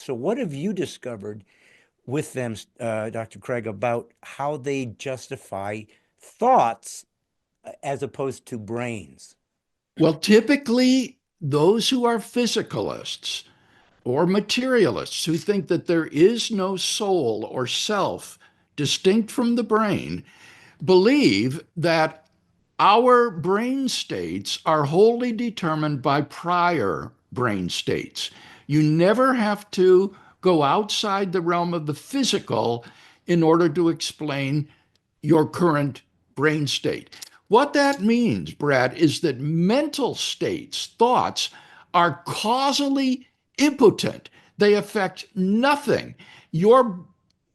So what have you discovered with them, Dr. Craig, about how they justify thoughts as opposed to brains? Well, typically, those who are physicalists or materialists who think that there is no soul or self distinct from the brain believe that our brain states are wholly determined by prior brain states. You never have to go outside the realm of the physical in order to explain your current brain state. What that means, Brad, is that mental states, thoughts, are causally impotent. They affect nothing. Your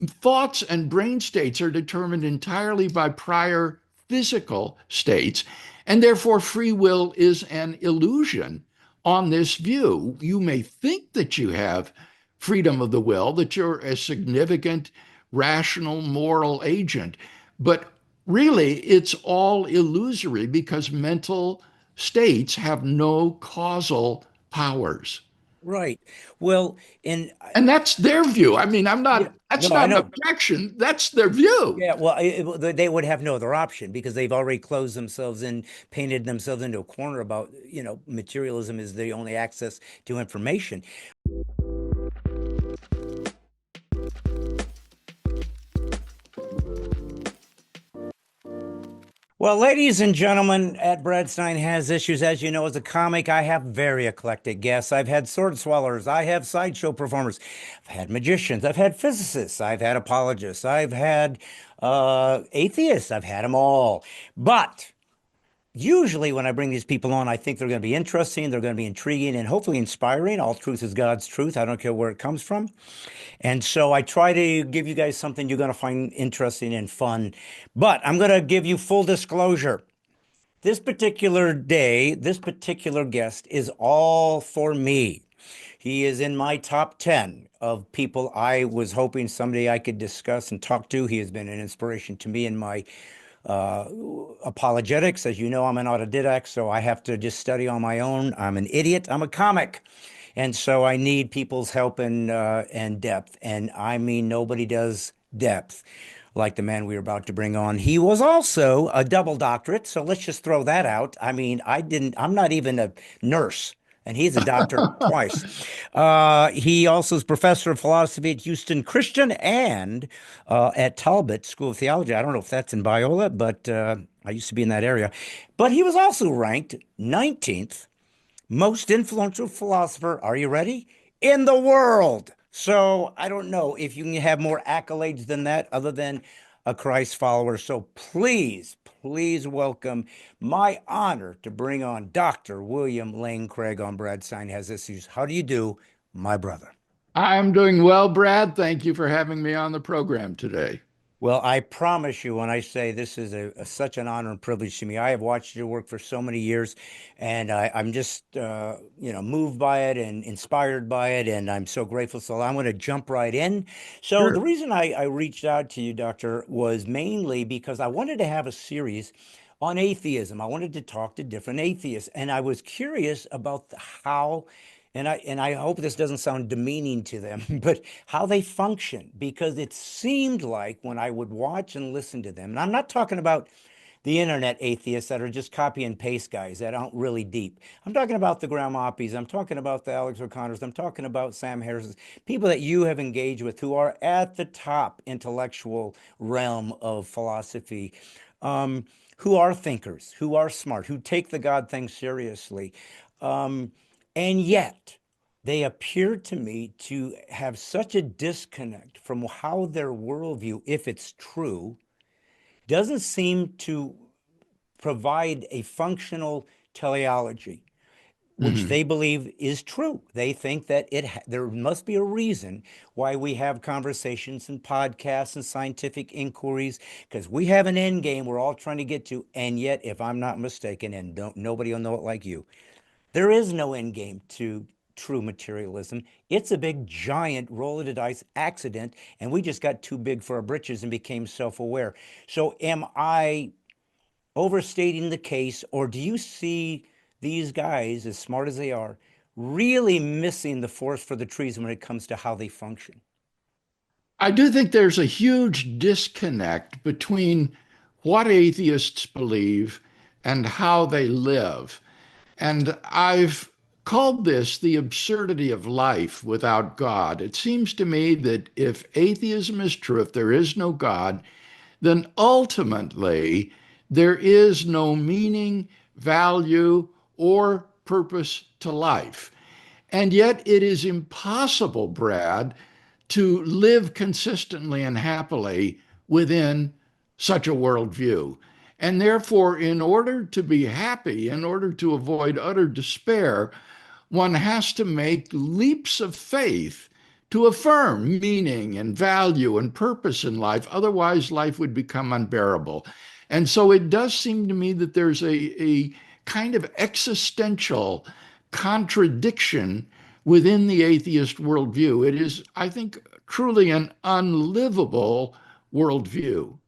thoughts and brain states are determined entirely by prior physical states, and therefore free will is an illusion on this view. You may think that you have freedom of the will, that you're a significant, rational, moral agent, but really it's all illusory because mental states have no causal powers. Right. Well, and And that's their view. I mean, yeah, that's no, I not an know. objection. That's their view. Yeah, well, they would have no other option because they've already closed themselves in, painted themselves into a corner about, materialism is the only access to information. Well, ladies and gentlemen, at Brad Stine Has Issues, as you know, as a comic, I have very eclectic guests. I've had sword swallowers, I have sideshow performers, I've had magicians, I've had physicists, I've had apologists, I've had atheists, I've had them all. But usually, when I bring these people on, I think they're going to be interesting, they're going to be intriguing, and hopefully inspiring. All truth is God's truth. I don't care where it comes from. And so I try to give you guys something you're going to find interesting and fun. But I'm going to give you full disclosure. This particular day, this particular guest is all for me. He is in my top 10 of people I was hoping someday I could discuss and talk to. He has been an inspiration to me in my uh, apologetics. As you know, I'm an autodidact, so I have to just study on my own. I'm an idiot. I'm a comic. And so I need people's help and depth. And I mean, nobody does depth like the man we were about to bring on. He was also a double doctorate. So let's just throw that out. I mean, I'm not even a nurse. And he's a doctor twice. He also is professor of philosophy at Houston Christian and at Talbot School of Theology. I don't know if that's in Biola, but I used to be in that area. But he was also ranked 19th most influential philosopher, are you ready? In the world. So I don't know if you can have more accolades than that other than a Christ follower. So please, please welcome my honor to bring on Dr. William Lane Craig on Brad Stine Has Issues. How do you do, my brother? I'm doing well, Brad. Thank you for having me on the program today. Well, I promise you, when I say this is such an honor and privilege to me, I have watched your work for so many years, and I'm just moved by it and inspired by it, and I'm so grateful. So I'm going to jump right in. So the Sure. reason I reached out to you, Doctor, was mainly because I wanted to have a series on atheism. I wanted to talk to different atheists, and I was curious about how and I hope this doesn't sound demeaning to them, but how they function, because it seemed like when I would watch and listen to them, and I'm not talking about the internet atheists that are just copy and paste guys that aren't really deep. I'm talking about the Graham Oppies. I'm talking about the Alex O'Connors. I'm talking about Sam Harris, people that you have engaged with who are at the top intellectual realm of philosophy, um, who are thinkers, who are smart, who take the God thing seriously. Um, and yet, they appear to me to have such a disconnect from how their worldview, if it's true, doesn't seem to provide a functional teleology, which Mhm. they believe is true. They think that there must be a reason why we have conversations and podcasts and scientific inquiries, because we have an end game we're all trying to get to. And yet, if I'm not mistaken, and nobody will know it like you, there is no end game to true materialism. It's a big, giant roll of the dice accident, and we just got too big for our britches and became self aware. So, am I overstating the case, or do you see these guys, as smart as they are, really missing the forest for the trees when it comes to how they function. I do think there's a huge disconnect between what atheists believe and how they live. And I've called this the absurdity of life without God. It seems to me that if atheism is true, if there is no God, then ultimately there is no meaning, value, or purpose to life. And yet it is impossible, Brad, to live consistently and happily within such a worldview. And therefore, in order to be happy, in order to avoid utter despair, one has to make leaps of faith to affirm meaning and value and purpose in life. Otherwise, life would become unbearable. And so it does seem to me that there's a kind of existential contradiction within the atheist worldview. It is, I think, truly an unlivable worldview.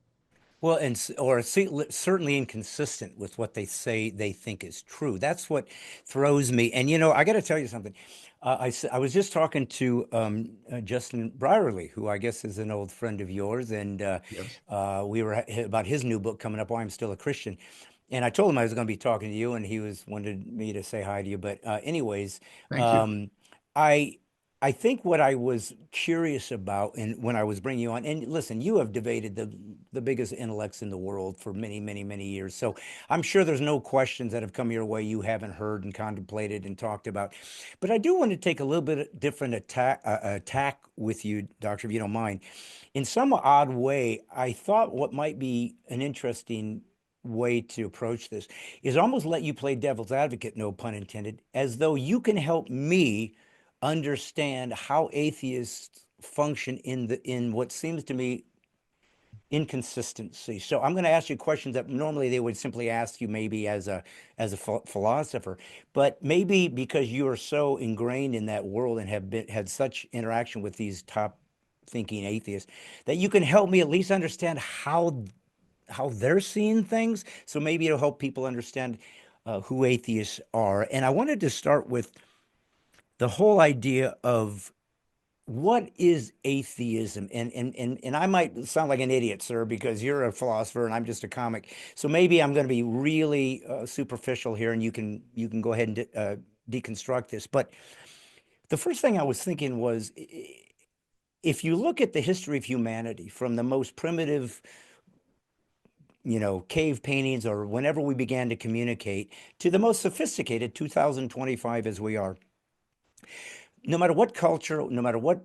Well, or certainly inconsistent with what they say they think is true. That's what throws me. And I got to tell you something. I was just talking to Justin Brierley, who I guess is an old friend of yours, and Yes. we were about his new book coming up, Why I'm Still a Christian. And I told him I was going to be talking to you, and he was wanted me to say hi to you. But anyways, Thank you. um, I I think what I was curious about, and when I was bringing you on, and listen, you have debated the biggest intellects in the world for many, many, many years. So I'm sure there's no questions that have come your way you haven't heard and contemplated and talked about. But I do want to take a little bit different attack with you, Doctor, if you don't mind. In some odd way, I thought what might be an interesting way to approach this is almost let you play devil's advocate, no pun intended, as though you can help me understand how atheists function in what seems to me inconsistency. So I'm going to ask you questions that normally they would simply ask you maybe as a philosopher, but maybe because you are so ingrained in that world and have had such interaction with these top thinking atheists that you can help me at least understand how they're seeing things. So maybe it'll help people understand who atheists are. And I wanted to start with the whole idea of what is atheism. And I might sound like an idiot, sir, because you're a philosopher and I'm just a comic. So maybe I'm going to be really superficial here, and you can go ahead and deconstruct this. But the first thing I was thinking was, if you look at the history of humanity from the most primitive, cave paintings, or whenever we began to communicate, to the most sophisticated 2025 as we are, no matter what culture, no matter what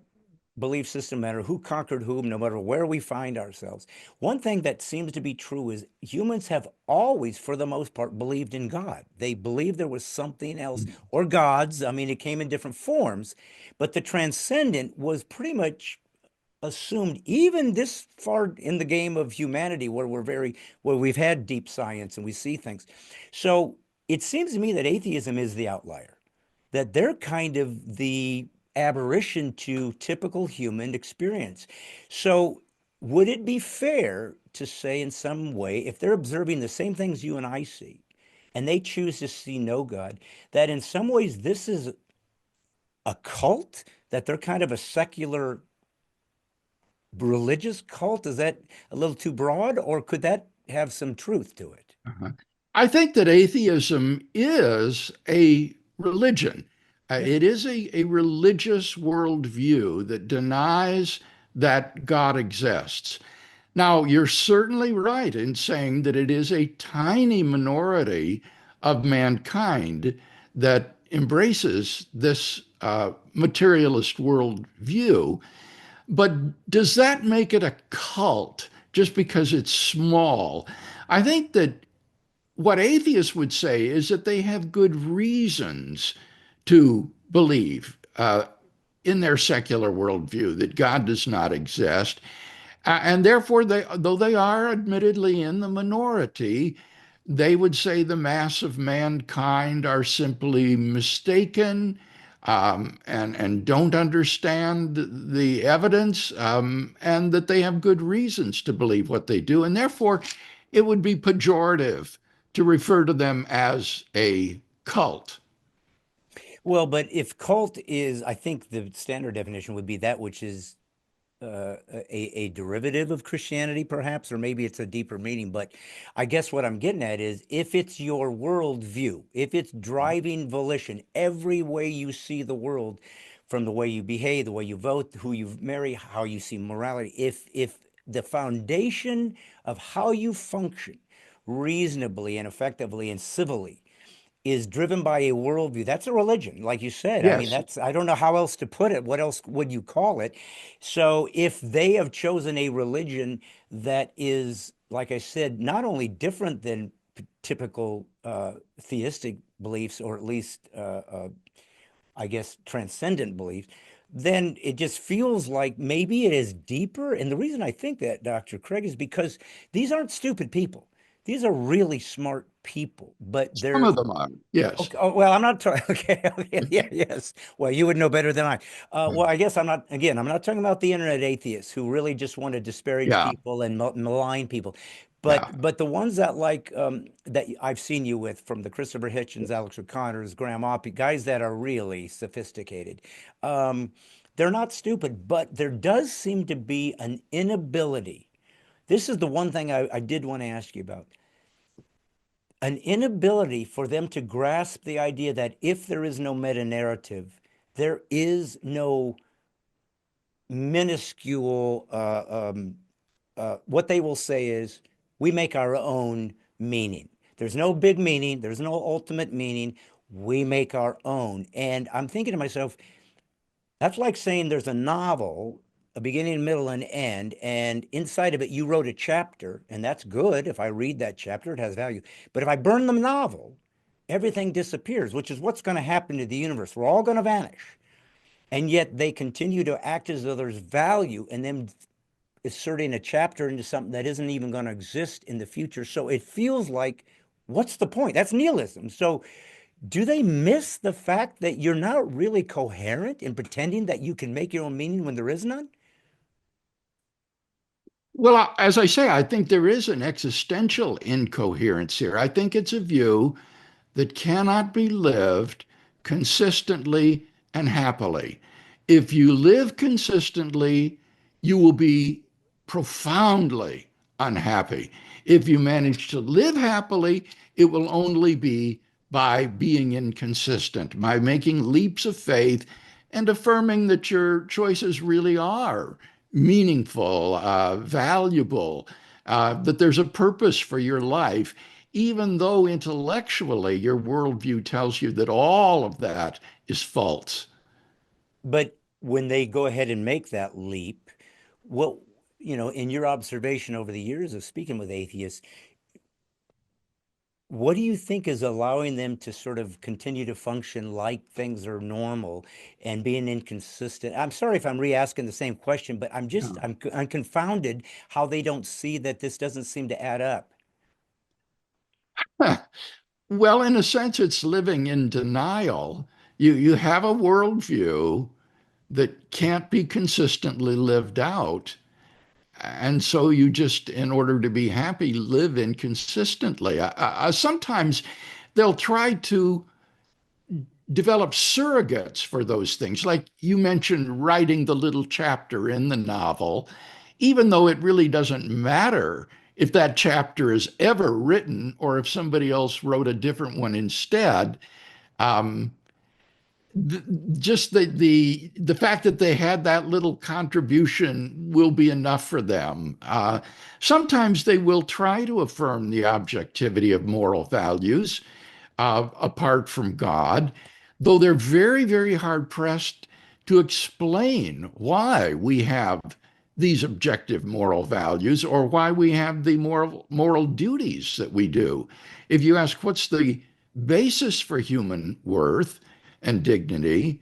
belief system, no matter who conquered whom, no matter where we find ourselves, one thing that seems to be true is humans have always, for the most part, believed in God. They believed there was something else, or gods. I mean, it came in different forms, but the transcendent was pretty much assumed, even this far in the game of humanity, where we've had deep science and we see things. So it seems to me that atheism is the outlier, that they're kind of the aberration to typical human experience. So would it be fair to say, in some way, if they're observing the same things you and I see, and they choose to see no God, that in some ways this is a cult, that they're kind of a secular religious cult? Is that a little too broad, or could that have some truth to it? Uh-huh. I think that atheism is a religion. Yeah. It is a religious worldview that denies that God exists. Now, you're certainly right in saying that it is a tiny minority of mankind that embraces this materialist worldview. But does that make it a cult just because it's small? I think that what atheists would say is that they have good reasons to believe in their secular worldview that God does not exist. And therefore, though they are admittedly in the minority, they would say the mass of mankind are simply mistaken, and don't understand the evidence, and that they have good reasons to believe what they do. And therefore, it would be pejorative to refer to them as a cult. Well, but if cult is, I think the standard definition would be that which is a derivative of Christianity, perhaps, or maybe it's a deeper meaning. But I guess what I'm getting at is if it's your worldview, if it's driving volition, every way you see the world, from the way you behave, the way you vote, who you marry, how you see morality, if the foundation of how you function reasonably and effectively and civilly is driven by a worldview. That's a religion, like you said. I mean, Yes. that's, I don't know how else to put it. What else would you call it? So if they have chosen a religion that is, like I said, not only different than typical theistic beliefs, or at least, I guess, transcendent beliefs, then it just feels like maybe it is deeper. And the reason I think that, Dr. Craig, is because these aren't stupid people. These are really smart people, but Some they're of them are. Yes. okay. Oh, well, I'm not talking. Okay, okay, yeah, yes. Well, you would know better than I. Well, I guess I'm not. Again, I'm not talking about the internet atheists who really just want to disparage Yeah. people and malign people, Yeah. but the ones that like that I've seen you with, from the Christopher Hitchens, Alex O'Connor's, Graham Oppie, guys that are really sophisticated. Um, they're not stupid, but there does seem to be an inability. This is the one thing I did want to ask you about, an inability for them to grasp the idea that if there is no meta narrative, there is no minuscule, what they will say is, we make our own meaning. There's no big meaning, there's no ultimate meaning. We make our own. And I'm thinking to myself, that's like saying there's a novel, a beginning, middle, and end, and inside of it, you wrote a chapter, and that's good. If I read that chapter, it has value. But if I burn the novel, everything disappears, which is what's going to happen to the universe. We're all going to vanish. And yet they continue to act as though there's value in them inserting a chapter into something that isn't even going to exist in the future. So it feels like, what's the point? That's nihilism. So do they miss the fact that you're not really coherent in pretending that you can make your own meaning when there is none? Well, as I say, I think there is an existential incoherence here. I think it's a view that cannot be lived consistently and happily. If you live consistently, you will be profoundly unhappy. If you manage to live happily, it will only be by being inconsistent, by making leaps of faith and affirming that your choices really are meaningful, valuable, that there's a purpose for your life, even though intellectually your worldview tells you that all of that is false. But when they go ahead and make that leap, what, in your observation over the years of speaking with atheists, what do you think is allowing them to sort of continue to function like things are normal and being inconsistent? I'm sorry if I'm re-asking the same question, but I'm confounded how they don't see that this doesn't seem to add up. Well, in a sense, it's living in denial. You have a worldview that can't be consistently lived out. And so you just, in order to be happy, live inconsistently. Sometimes they'll try to develop surrogates for those things. Like you mentioned, writing the little chapter in the novel, even though it really doesn't matter if that chapter is ever written or if somebody else wrote a different one instead. Um, th- just the fact that they had that little contribution will be enough for them. Sometimes they will try to affirm the objectivity of moral values apart from God, though they're very, very hard pressed to explain why we have these objective moral values or why we have the moral duties that we do. If you ask what's the basis for human worth and dignity,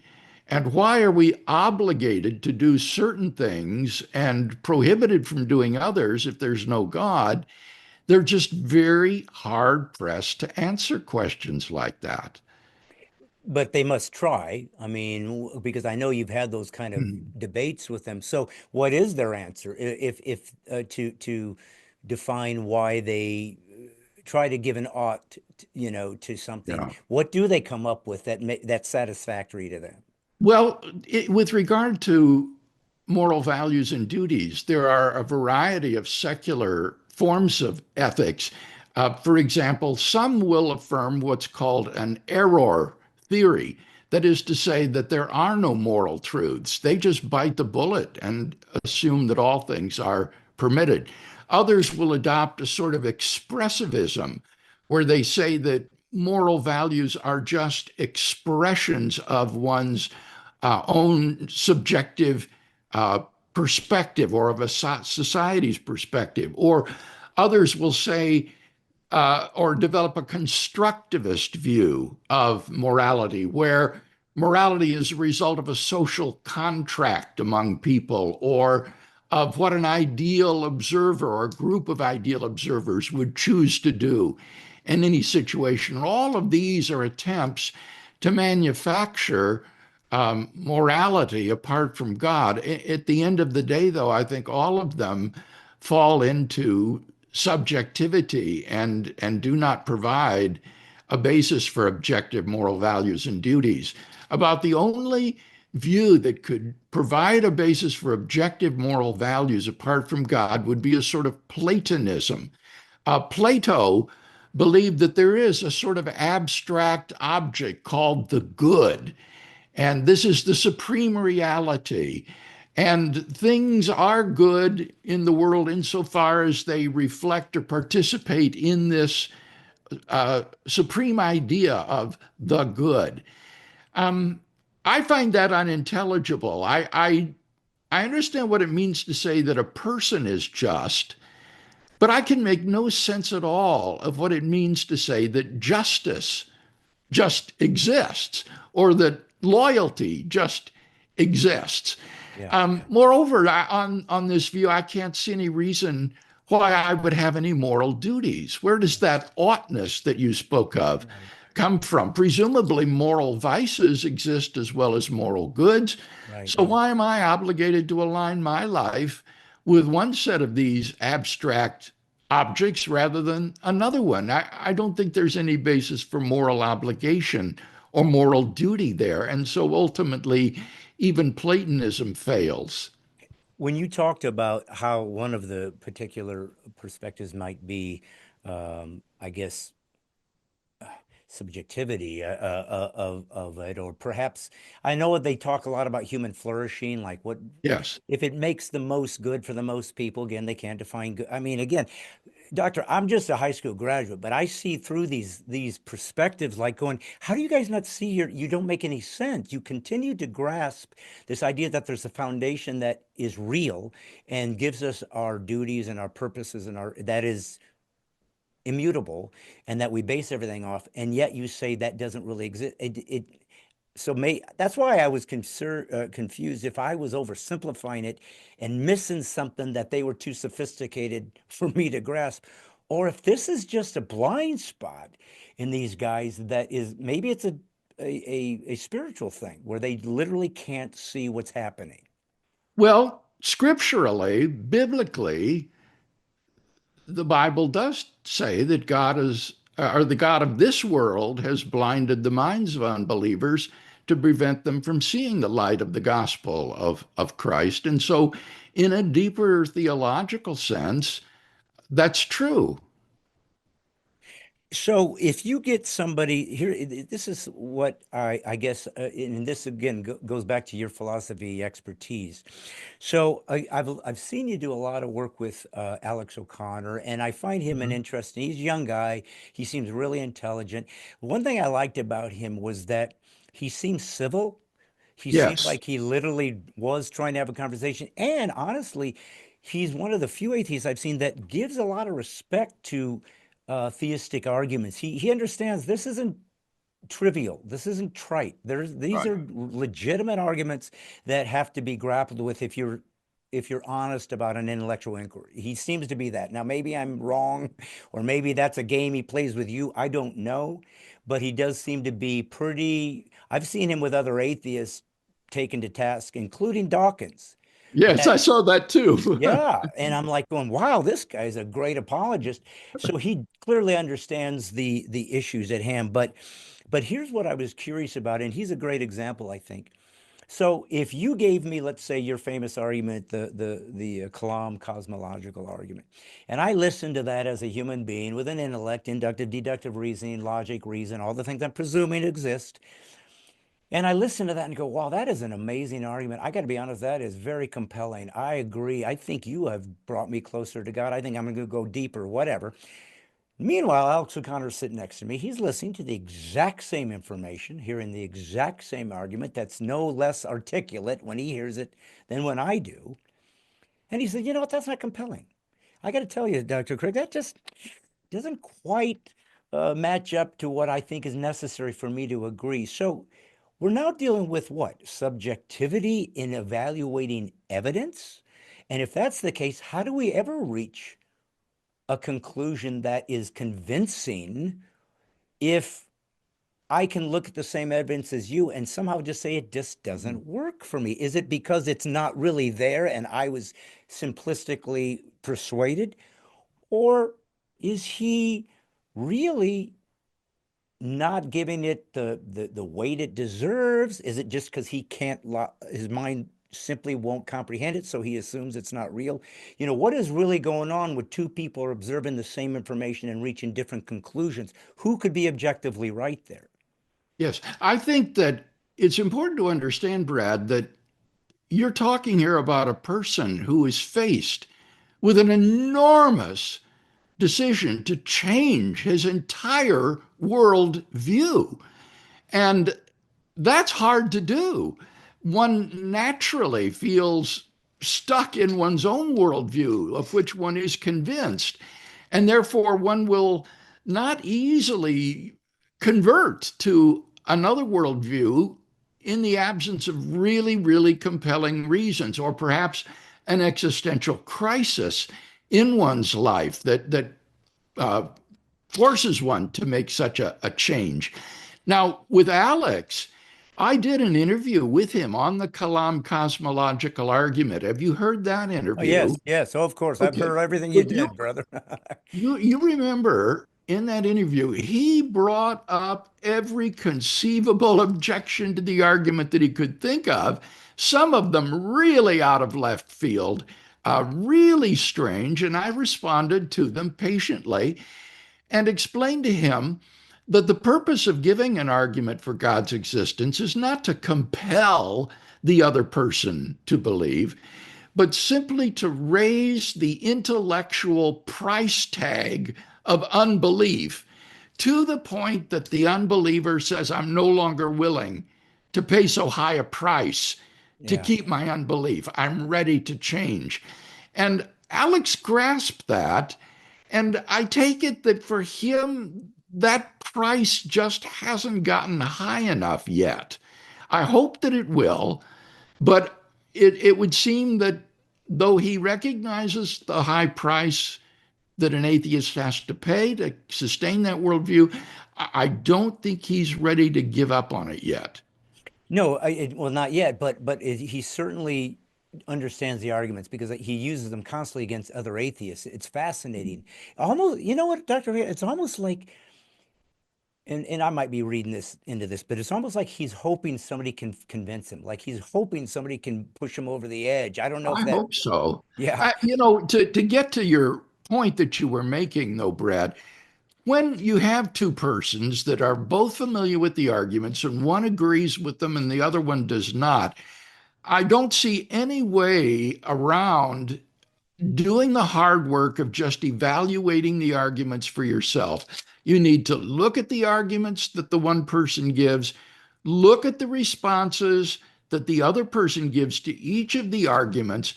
and why are we obligated to do certain things and prohibited from doing others if there's no God? They're just very hard pressed to answer questions like that. But they must try. I mean, because I know you've had those kind of Hmm. debates with them. So, what is their answer? If to define why they try to give an ought, to something. Yeah. What do they come up with that's satisfactory to them? Well, with regard to moral values and duties, there are a variety of secular forms of ethics. For example, some will affirm what's called an error theory. That is to say, that there are no moral truths. They just bite the bullet and assume that all things are permitted. Others will adopt a sort of expressivism, where they say that moral values are just expressions of one's own subjective uh, perspective or of a society's perspective. Or others will say or develop a constructivist view of morality, where morality is a result of a social contract among people or of what an ideal observer or a group of ideal observers would choose to do in any situation. All of these are attempts to manufacture morality apart from God. At the end of the day, though, I think all of them fall into subjectivity and do not provide a basis for objective moral values and duties. About the only view that could provide a basis for objective moral values apart from God would be a sort of Platonism. Plato believed that there is a sort of abstract object called the good, and this is the supreme reality. And things are good in the world insofar as they reflect or participate in this supreme idea of the good. Um, I find that unintelligible. I understand what it means to say that a person is just, but I can make no sense at all of what it means to say that justice just exists or that loyalty just exists. Yeah. Moreover, on this view, I can't see any reason why I would have any moral duties. Where does that oughtness that you spoke of Right. come from? Presumably, moral vices exist as well as moral goods. Right. So why am I obligated to align my life with one set of these abstract objects rather than another one? I don't think there's any basis for moral obligation or moral duty there. And so ultimately, even Platonism fails. When you talked about how one of the particular perspectives might be, I guess, subjectivity of it, or perhaps I know they talk a lot about human flourishing, like what Yes. if it makes the most good for the most people. Again, they can't define good. I mean, again, Doctor, I'm just a high school graduate, but I see through these perspectives like going, how do you guys not see you don't make any sense. You continue to grasp this idea that there's a foundation that is real and gives us our duties and our purposes and our that is immutable and that we base everything off, and yet you say that doesn't really exist. That's why I was confused if I was oversimplifying it and missing something that they were too sophisticated for me to grasp, or if this is just a blind spot in these guys that is maybe it's a spiritual thing where they literally can't see what's happening. Well, scripturally, biblically, the Bible does say that God is, or the God of this world has blinded the minds of unbelievers to prevent them from seeing the light of the gospel of Christ. And so, in a deeper theological sense, that's true. So if you get somebody here, this is what I guess, and this again goes back to your philosophy expertise. So I've seen you do a lot of work with Alex O'Connor, and I find him an Mhm. interesting. He's a young guy. He seems really intelligent. One thing I liked about him was that he seemed civil. He seemed Yes, like he literally was trying to have a conversation, and honestly, he's one of the few atheists I've seen that gives a lot of respect to theistic arguments. He understands this isn't trivial. This isn't trite. These right. are legitimate arguments that have to be grappled with if you're honest about an intellectual inquiry. He seems to be that. Now, maybe I'm wrong, or maybe that's a game he plays with you. I don't know, but he does seem to be pretty. I've seen him with other atheists taken to task, including Dawkins. Yes, I saw that too. Yeah. And I'm like going, wow, this guy's a great apologist. So he clearly understands the issues at hand. But here's what I was curious about, and he's a great example, I think. So if you gave me, let's say, your famous argument, the Kalam cosmological argument, and I listened to that as a human being with an intellect, inductive, deductive reasoning, logic, reason, all the things I'm presuming exist, and I listen to that and go, wow, that is an amazing argument. I got to be honest, that is very compelling. I agree. I think you have brought me closer to God. I think I'm going to go deeper, whatever. Meanwhile, Alex O'Connor's sitting next to me. He's listening to the exact same information, hearing the exact same argument that's no less articulate when he hears it than when I do. And he said, you know what? That's not compelling. I got to tell you, Dr. Craig, that just doesn't quite match up to what I think is necessary for me to agree. So we're now dealing with what? Subjectivity in evaluating evidence? And if that's the case, how do we ever reach a conclusion that is convincing if I can look at the same evidence as you and somehow just say it just doesn't work for me? Is it because it's not really there and I was simplistically persuaded? Or is he really not giving it the weight it deserves? Is it just because he can't, his mind simply won't comprehend it, so he assumes it's not real? You know, what is really going on when two people are observing the same information and reaching different conclusions? Who could be objectively right there? Yes, I think that it's important to understand, Brad, that you're talking here about a person who is faced with an enormous decision to change his entire world view. And that's hard to do. One naturally feels stuck in one's own worldview of which one is convinced. And therefore, one will not easily convert to another worldview in the absence of really, really compelling reasons, or perhaps an existential crisis in one's life that uh, forces one to make such a change. Now, with Alex, I did an interview with him on the Kalam cosmological argument. Have you heard that Oh, interview? yes, yes. Oh, of course. I've Okay. heard everything you Well, you did, brother. you remember in that interview, he brought up every conceivable objection to the argument that he could think of, some of them really out of left field, really strange, and I responded to them patiently and explained to him that the purpose of giving an argument for God's existence is not to compel the other person to believe, but simply to raise the intellectual price tag of unbelief to the point that the unbeliever says, I'm no longer willing to pay so high a price to Yeah. keep my unbelief. I'm ready to change. And Alex grasped that. And I take it that for him, that price just hasn't gotten high enough yet. I hope that it will, but it would seem that though he recognizes the high price that an atheist has to pay to sustain that worldview, I don't think he's ready to give up on it yet. No, well, not yet, but he certainly understands the arguments because he uses them constantly against other atheists. It's fascinating. Almost, you know what, Dr. It's almost like, and I might be reading this into this, but it's almost like he's hoping somebody can convince him. Like he's hoping somebody can push him over the edge. I don't know if I that, hope so. yeah, To get to your point that you were making, though, Brad, when you have two persons that are both familiar with the arguments and one agrees with them and the other one does not, I don't see any way around doing the hard work of just evaluating the arguments for yourself. You need to look at the arguments that the one person gives, look at the responses that the other person gives to each of the arguments,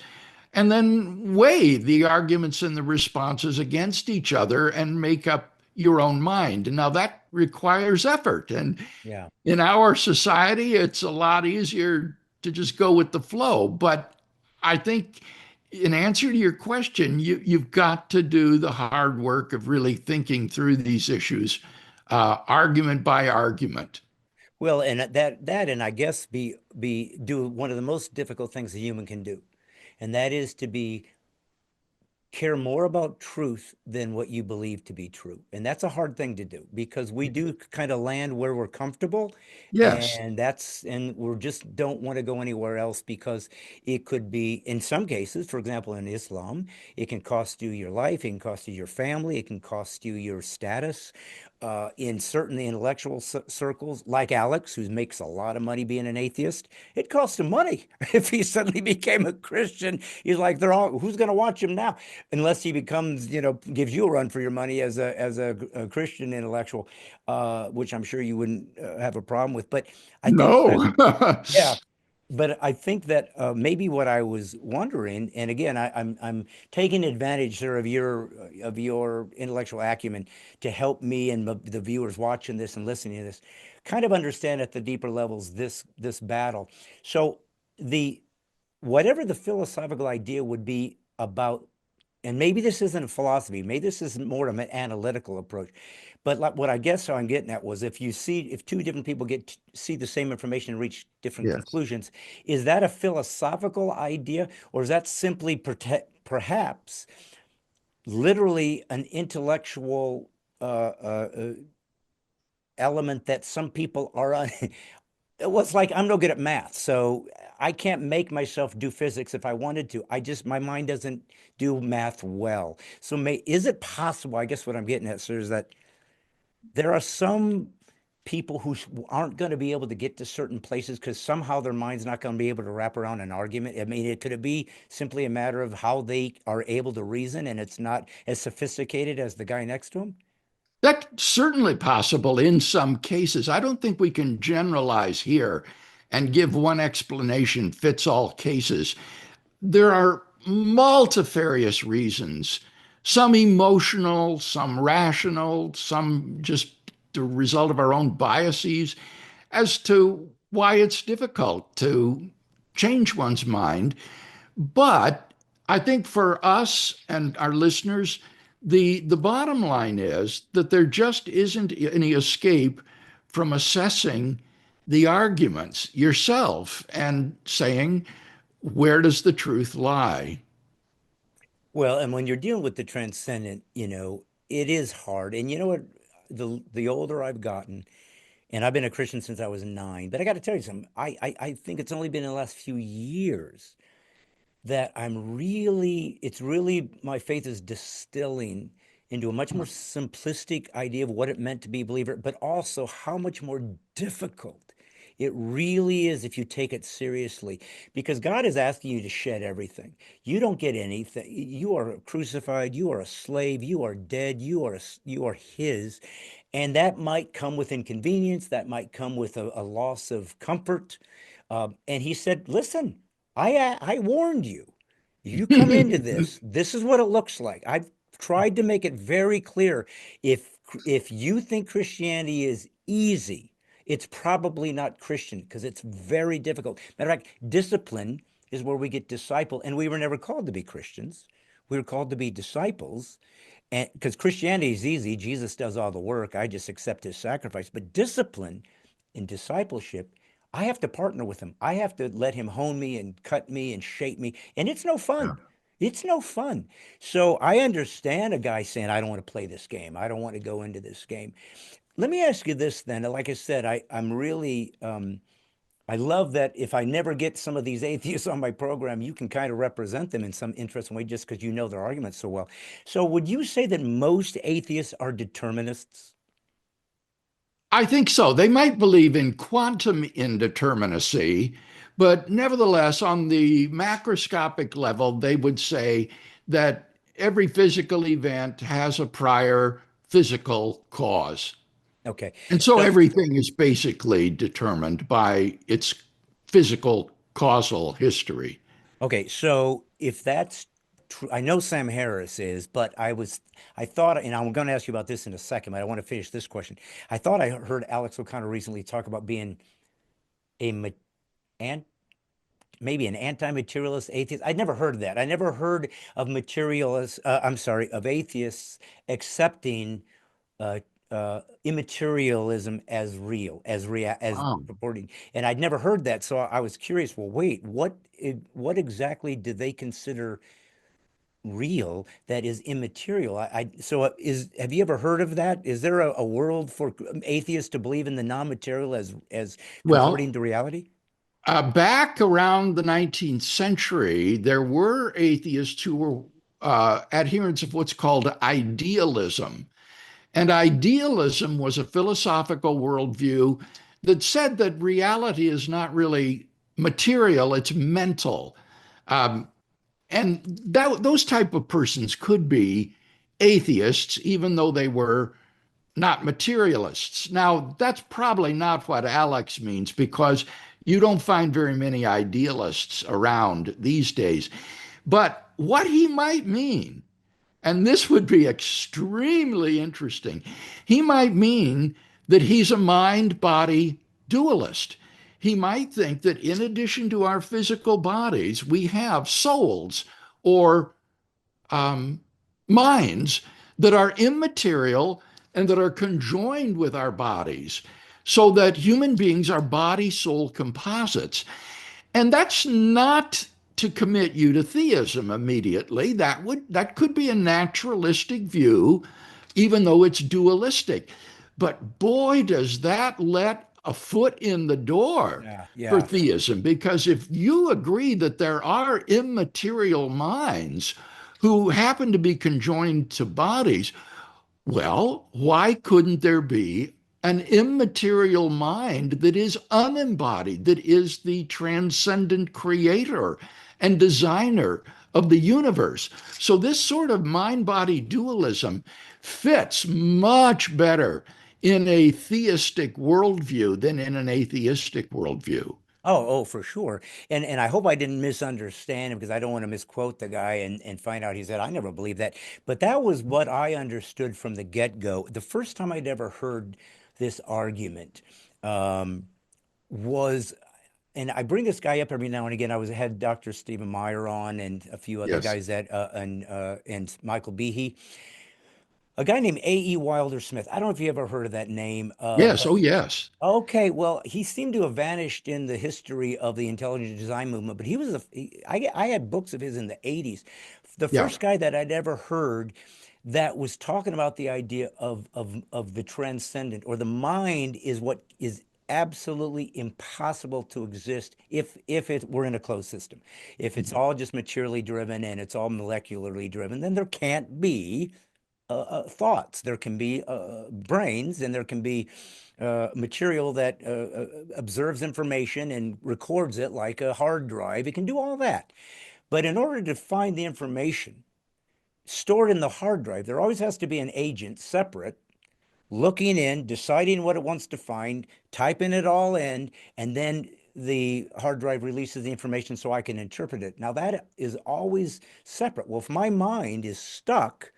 and then weigh the arguments and the responses against each other and make up your own mind. Now, that requires effort. And yeah. in our society, it's a lot easier to just go with the flow. But I think, in answer to your question, you've got to do the hard work of really thinking through these issues, argument by argument. Well, and that and I guess be do one of the most difficult things a human can do. and that is to be care more about truth than what you believe to be true. And that's a hard thing to do because we do kind of land where we're comfortable, Yes. and we're just don't want to go anywhere else because it could be, in some cases, for example, in Islam, it can cost you your life, it can cost you your family, it can cost you your status. In certain intellectual circles, like Alex, who makes a lot of money being an atheist, it costs him money. If he suddenly became a Christian, he's like, they're all, who's going to watch him now? Unless he becomes, gives you a run for your money as a Christian intellectual, which I'm sure you wouldn't have a problem with. But I think what I, No. yeah, but I think that maybe what I was wondering, and again, I'm taking advantage there of your intellectual acumen to help me and the viewers watching this and listening to this kind of understand at the deeper levels this battle. So the whatever the philosophical idea would be about, and maybe this isn't a philosophy, maybe this is more of an analytical approach. But like what I guess I'm getting at was if two different people see the same information and reach different Yes. conclusions, is that a philosophical idea, or is that simply perhaps literally an intellectual element that some people are on? It was like I'm no good at math, so I can't make myself do physics if I wanted to. My mind doesn't do math well. So is it possible? I guess what I'm getting at, sir, is that there are some people who aren't going to be able to get to certain places because somehow their mind's not going to be able to wrap around an argument. I mean, could it be simply a matter of how they are able to reason and it's not as sophisticated as the guy next to him? That's certainly possible in some cases. I don't think we can generalize here and give one explanation fits all cases. There are multifarious reasons, some emotional, some rational, some just the result of our own biases, as to why it's difficult to change one's mind. But I think for us and our listeners, the bottom line is that there just isn't any escape from assessing the arguments yourself and saying, where does the truth lie? Well, and when you're dealing with the transcendent, it is hard. And you know what? The older I've gotten, and I've been a Christian since I was 9, but I got to tell you something. I think it's only been in the last few years that it's really, my faith is distilling into a much more simplistic idea of what it meant to be a believer, but also how much more difficult it really is if you take it seriously, because God is asking you to shed everything. You don't get anything. You are crucified. You are a slave. You are dead. You are His, and that might come with inconvenience. That might come with a loss of comfort. And He said, "Listen, I warned you. You come into this. This is what it looks like. I've tried to make it very clear. If you think Christianity is easy, it's probably not Christian because it's very difficult. Matter of fact, discipline is where we get disciple, and we were never called to be Christians. We were called to be disciples, and because Christianity is easy, Jesus does all the work. I just accept His sacrifice. But discipline in discipleship, I have to partner with Him. I have to let Him hone me and cut me and shape me, and it's no Yeah. fun. It's no fun. So I understand a guy saying, I don't want to play this game. I don't want to go into this game. Let me ask you this then. Like I said, I'm really I love that if I never get some of these atheists on my program, you can kind of represent them in some interesting way just because you know their arguments so well. So would you say that most atheists are determinists? I think so. They might believe in quantum indeterminacy, but nevertheless, on the macroscopic level, they would say that every physical event has a prior physical cause. Okay. And so So everything is basically determined by its physical causal history. okay, so if that's true, I know Sam Harris is, but I thought, and I'm going to ask you about this in a second, but I want to finish this question. I thought I heard Alex O'Connor recently talk about being a ma- an maybe an anti-materialist atheist. I'd never heard of that. I never heard of materialists. I'm sorry, of atheists accepting uh, immaterialism as real, as Wow. purporting. And I'd never heard that, so I was curious. Well, wait, what exactly do they consider real that is immaterial? So is have you ever heard of that? Is there a world for atheists to believe in the non-material as comporting Well, to reality? back around the 19th century, there were atheists who were adherents of what's called idealism. And idealism was a philosophical worldview that said that reality is not really material, it's mental. Um, and those type of persons could be atheists, even though they were not materialists. Now, that's probably not what Alex means because you don't find very many idealists around these days. But what he might mean, and this would be extremely interesting, he might mean that he's a mind body dualist. He might think that in addition to our physical bodies, we have souls or um, minds that are immaterial and that are conjoined with our bodies, so that human beings are body soul composites. And that's not to commit you to theism immediately. That could be a naturalistic view, even though it's dualistic. But boy, does that let a foot in the door Yeah, for yeah. theism. Because if you agree that there are immaterial minds who happen to be conjoined to bodies, well, why couldn't there be an immaterial mind that is unembodied, that is the transcendent creator and designer of the universe? So, this sort of mind body dualism fits much better in a theistic worldview than in an atheistic worldview. Oh, for sure. And I hope I didn't misunderstand him because I don't want to misquote the guy and find out he said, I never believed that. But that was what I understood from the get-go. The first time I'd ever heard this argument um, was, and I bring this guy up every now and again. I had Dr. Stephen Meyer on and a few other Yes. guys and Michael Behe. A guy named A.E. Wilder Smith. I don't know if you ever heard of that name, Yes. but Oh, yes. okay, well, he seemed to have vanished in the history of the intelligent design movement, but he was I had books of his in the 80s. The Yeah. first guy that I'd ever heard that was talking about the idea of the transcendent or the mind is what is absolutely impossible to exist if it were in a closed system. If it's all just materially driven and it's all molecularly driven, then there can't be thoughts. There can be brains, and there can be material that observes information and records it like a hard drive. It can do all that. But in order to find the information stored in the hard drive, there always has to be an agent separate, looking in, deciding what it wants to find, typing it all in, and then the hard drive releases the information so I can interpret it. Now, that is always separate. Well, if my mind is stuck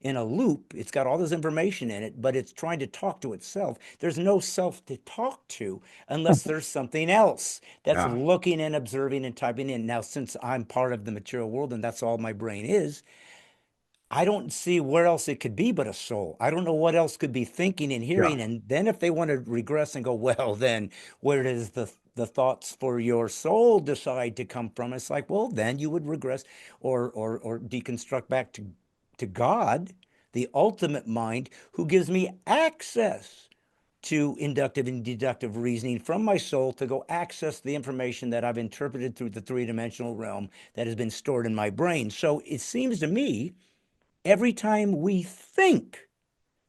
in a loop. It's got all this information in it, but it's trying to talk to itself. There's no self to talk to unless there's something else that's Yeah. looking and observing and typing in. Now, since I'm part of the material world and that's all my brain is, I don't see where else it could be but a soul. I don't know what else could be thinking and Yeah. hearing. And then if they want to regress and go, well, then where does the thoughts for your soul decide to come from? It's like, well, then you would regress or deconstruct back to God, the ultimate mind, who gives me access to inductive and deductive reasoning from my soul to go access the information that I've interpreted through the three-dimensional realm that has been stored in my brain. So it seems to me every time we think,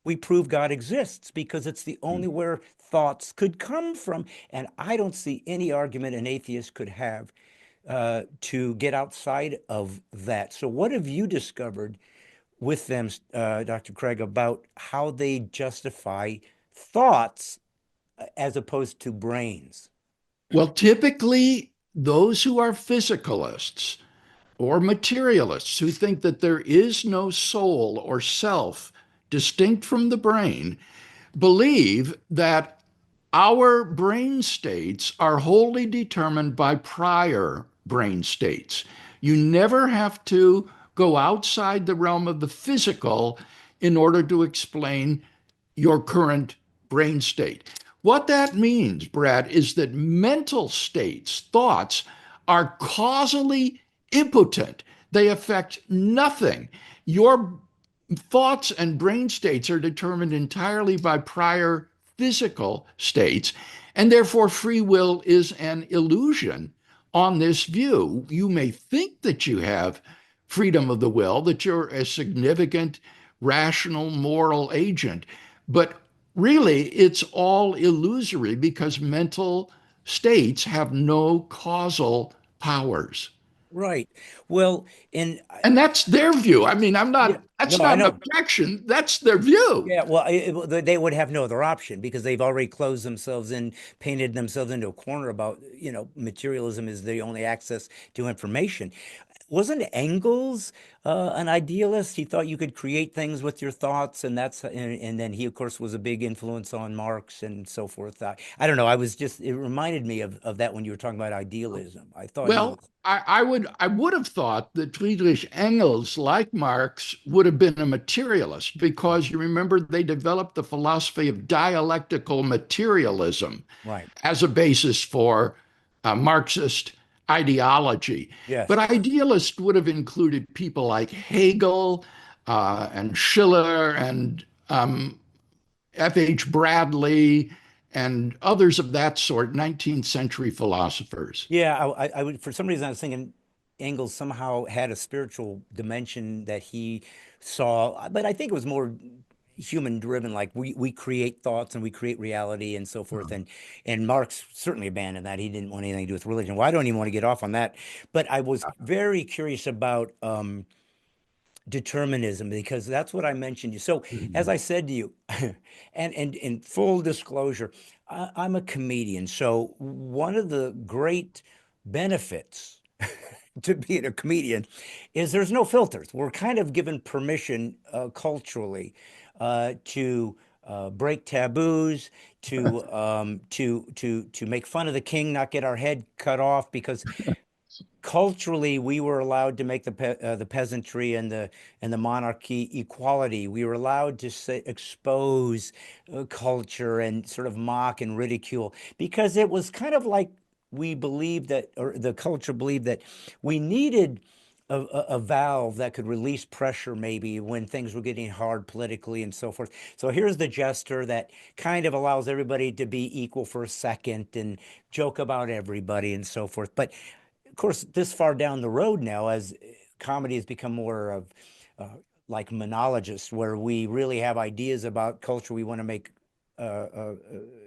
we prove God exists because it's the only where thoughts could come from. And I don't see any argument an atheist could have to get outside of that. So, what have you discovered with them, Dr. Craig, about how they justify thoughts as opposed to brains? Well, typically, those who are physicalists or materialists who think that there is no soul or self distinct from the brain believe that our brain states are wholly determined by prior brain states. You never have to go outside the realm of the physical in order to explain your current brain state. What that means, Brad, is that mental states, thoughts, are causally impotent. They affect nothing. Your thoughts and brain states are determined entirely by prior physical states, and therefore free will is an illusion on this view. You may think that you have freedom of the will, that you're a significant, rational, moral agent, but really it's all illusory because mental states have no causal powers. Right. Well, and And that's their view. I mean, yeah, that's no, I not an know. objection. That's their view. Yeah, well, they would have no other option because they've already closed themselves in, painted themselves into a corner about, materialism is the only access to information. Wasn't Engels an idealist? He thought you could create things with your thoughts, and then he, of course, was a big influence on Marx and so forth. I don't know. It reminded me of that when you were talking about idealism. I thought he was, Well, I would have thought that Friedrich Engels, like Marx, would have been a materialist because you remember they developed the philosophy of dialectical materialism right. as a basis for Marxist ideology. But Yes. idealists would have included people like Hegel and Schiller and F.H. Bradley and others of that sort, 19th century philosophers. Yeah, I would, for some reason, I was thinking Engels somehow had a spiritual dimension that he saw, but I think it was more human driven, like we create thoughts and we create reality and so forth. And Marx certainly abandoned that. He didn't want anything to do with religion. Well, I don't even want to get off on that. But I was very curious about determinism because that's what I mentioned. So as I said to you, and in full disclosure, I'm a comedian. So one of the great benefits to being a comedian is there's no filters. We're kind of given permission culturally to break taboos, to make fun of the king, not get our head cut off because culturally we were allowed to make the peasantry and the monarchy equality. We were allowed to say, expose culture and sort of mock and ridicule because it was kind of like we believed that, or the culture believed that we needed a valve that could release pressure maybe when things were getting hard politically and so forth. So here's the jester that kind of allows everybody to be equal for a second and joke about everybody and so forth. But of course, this far down the road now, as comedy has become more of uh, like monologist, where we really have ideas about culture we want to make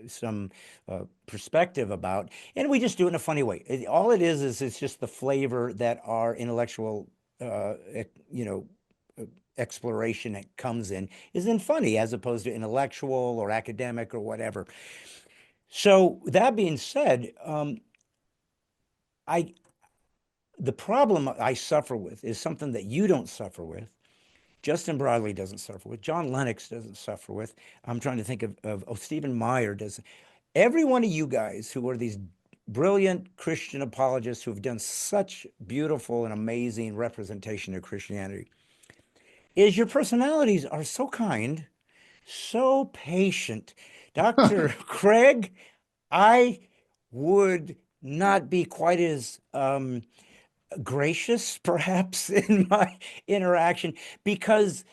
some perspective about, and we just do it in a funny way. All it is it's just the flavor that our intellectual, you know, exploration that comes in is in funny as opposed to intellectual or academic or whatever. So that being said, I the problem I suffer with is something that you don't suffer with. Justin Broadley doesn't suffer with. John Lennox doesn't suffer with. I'm trying to think of Stephen Meyer doesn't. Every one of you guys who are these brilliant Christian apologists who have done such beautiful and amazing representation of Christianity is your personalities are so kind, so patient. Dr. Craig, I would not be quite as gracious, perhaps, in my interaction because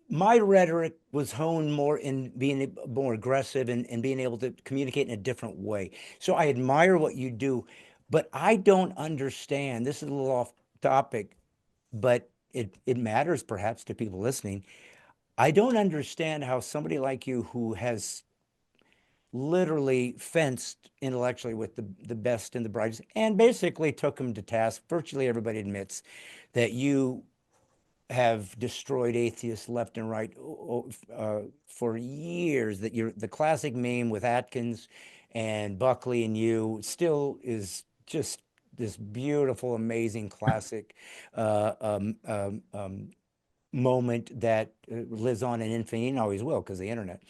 my rhetoric was honed more in being more aggressive and being able to communicate in a different way. So I admire what you do, but I don't understand. This is a little off topic, but it matters perhaps to people listening. I don't understand how somebody like you who has literally fenced intellectually with the best and the brightest and basically took them to task. Virtually everybody admits that you have destroyed atheists left and right for years. That you're the classic meme with Atkins and Buckley and you still is just this beautiful, amazing classic uh, um, um, um, moment that lives on in infamy and always will because the internet.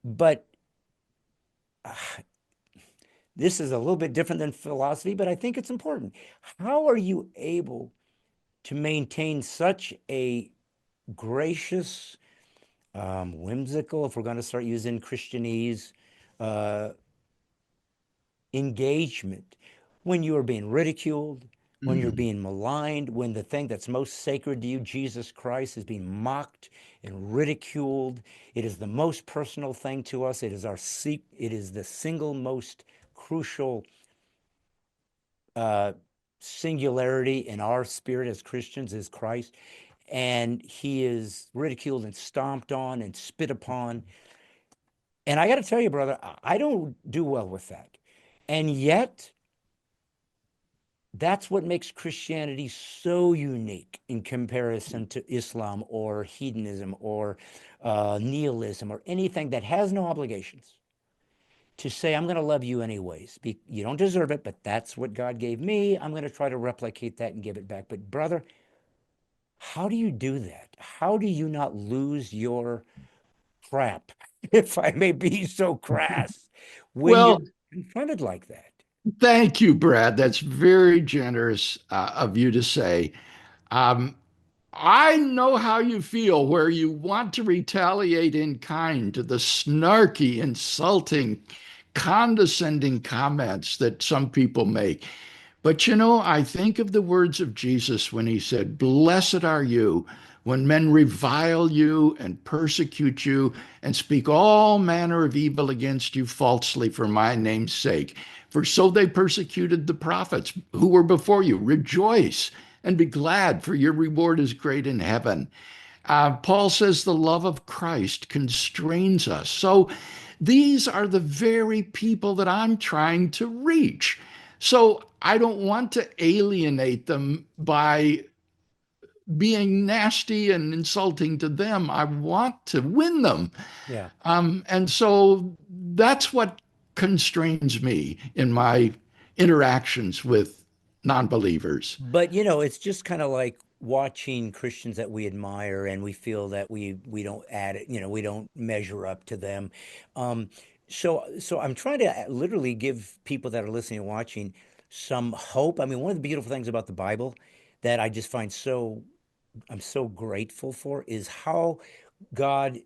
But uh, this is a little bit different than philosophy, but I think it's important. How are you able to maintain such a gracious, whimsical, if we're going to start using Christianese, uh, engagement, when you are being ridiculed, when you're Mm. being maligned, when the thing that's most sacred to you, Jesus Christ, is being mocked and ridiculed. It is the most personal thing to us. It is the single most crucial uh, singularity in our spirit as Christians is Christ. And he is ridiculed and stomped on and spit upon. And I got to tell you, brother, I don't do well with that. And yet, that's what makes Christianity so unique in comparison to Islam or hedonism or nihilism or anything that has no obligations to say, I'm going to love you anyways. You don't deserve it, but that's what God gave me. I'm going to try to replicate that and give it back. But, brother, how do you do that? How do you not lose your crap, if I may be so crass, when you're Well, confronted like that? thank you, Brad. That's very generous of you to say. Um, I know how you feel, where you want to retaliate in kind to the snarky, insulting, condescending comments that some people make. But I think of the words of Jesus when he said, "Blessed are you when men revile you and persecute you and speak all manner of evil against you falsely for my name's sake. For so they persecuted the prophets who were before you. Rejoice and be glad, for your reward is great in heaven." Paul says the love of Christ constrains us. So these are the very people that I'm trying to reach. So I don't want to alienate them by being nasty and insulting to them. I want to win them. Yeah. And so that's what constrains me in my interactions with non believers. But it's just kind of like watching Christians that we admire and we feel that we don't add it, we don't measure up to them. Um, so I'm trying to literally give people that are listening and watching some hope. I mean, one of the beautiful things about the Bible that I just find I'm so grateful for is how God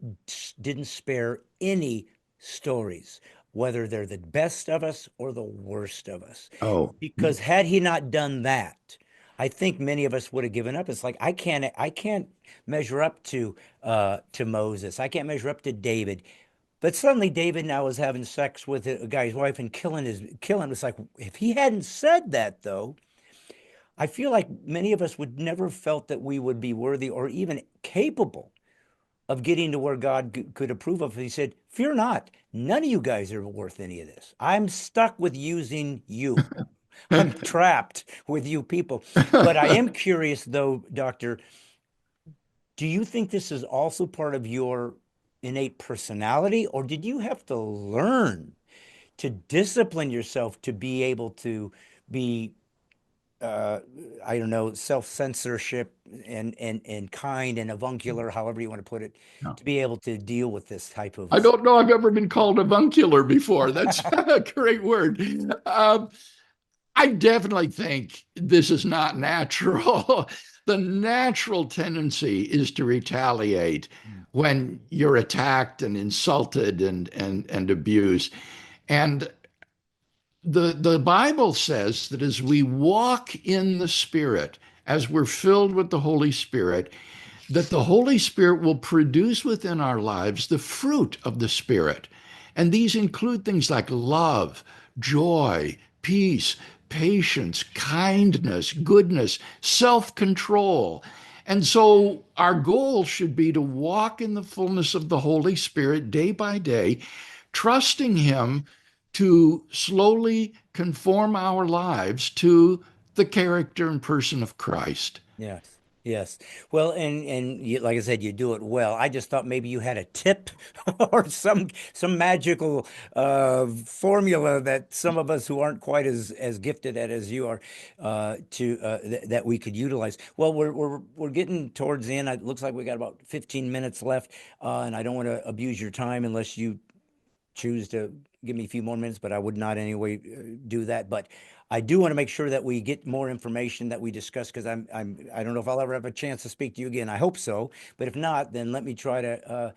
didn't spare any stories, whether they're the best of us or the worst of us. Oh, Because had he not done that, I think many of us would have given up. It's like I can't measure up to Moses. I can't measure up to David. But suddenly David now is having sex with a guy's wife and killing. It's like if he hadn't said that though, I feel like many of us would never felt that we would be worthy or even capable of getting to where God could approve of. He said, "Fear not, none of you guys are worth any of this. I'm stuck with using you. I'm trapped with you people." But I am curious, though, Doctor, do you think this is also part of your innate personality, or did you have to learn to discipline yourself to be able to be uh, I don't know, self-censorship and kind and avuncular, however you want to put it, no. to be able to deal with this type of. I don't know I've ever been called avuncular before. That's a great word. I definitely think this is not natural. The natural tendency is to retaliate Mm. when you're attacked and insulted and abused. And the Bible says that as we walk in the Spirit, as we're filled with the Holy Spirit, that the Holy Spirit will produce within our lives the fruit of the Spirit. And these include things like love, joy, peace, patience, kindness, goodness, self control. And so our goal should be to walk in the fullness of the Holy Spirit day by day, trusting Him to slowly conform our lives to the character and person of Christ. Yes. Yes. Well, and like I said, you do it well. I just thought maybe you had a tip or some magical formula that some of us who aren't quite as gifted at as you are that we could utilize. Well, we're getting towards the end. It looks like we got about 15 minutes left, and I don't want to abuse your time unless you choose to give me a few more minutes, but I would not anyway do that. But I do want to make sure that we get more information that we discuss because I don't know if I'll ever have a chance to speak to you again. I hope so, but if not, then let me try to